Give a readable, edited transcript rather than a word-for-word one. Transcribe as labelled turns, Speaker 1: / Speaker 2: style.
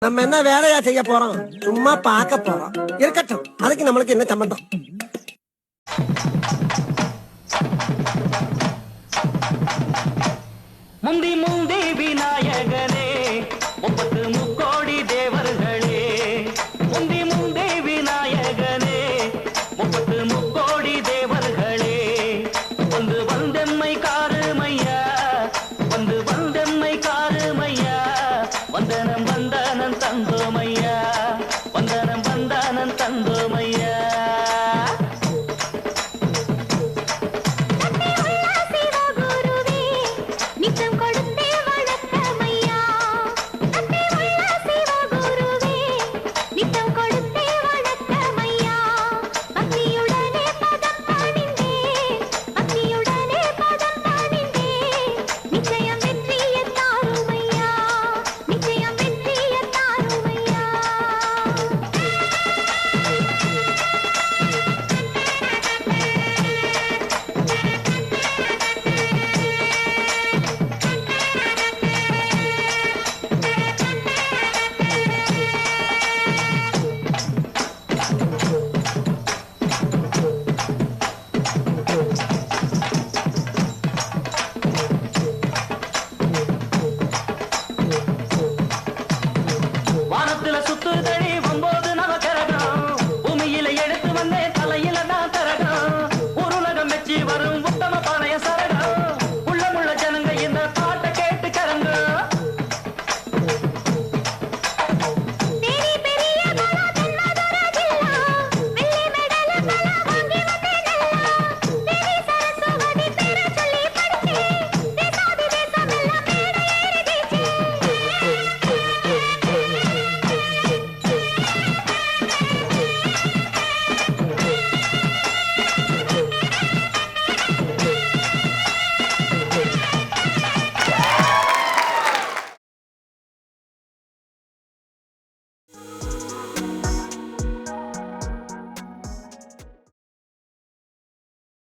Speaker 1: நம்ம என்ன வேலையா செய்ய போறோம்? சும்மா பார்க்க போறோம். இருக்கட்டும், அதுக்கு நம்மளுக்கு என்ன சம்பந்தம்?
Speaker 2: முந்தி முந்தி விநாயகனே, 33 தேவர்களே. முந்தி முந்தி விநாயகனே, 33 தேவர்களே. வந்து வந்தெம்மை காருமையா, வந்து வந்தெம்மை காருமையா. வந்தனம் வந்தனம் தந்தோமையா, வந்தனம் வந்தனம் தந்தோமையா.
Speaker 3: நித்தம் கொடு